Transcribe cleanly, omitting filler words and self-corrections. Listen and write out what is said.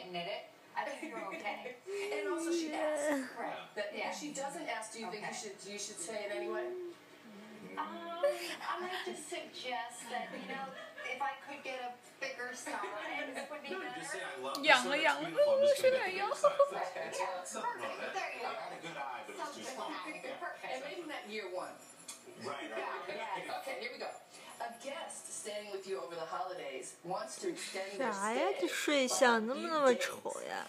can't knit it, I think you're okay. And also she asks. Right. If she doesn't ask, do you think you should say it anyway? I might just suggest that, if I could get a bigger size would be better. Just say I love this. 痒了痒了，是奶油。 There you go. I had a good eye, but it's just And maybe not year one. right. Okay, here we go. A guest staying with you over the holidays wants to extend their 啥呀？这 stay. 睡相怎么那么丑呀？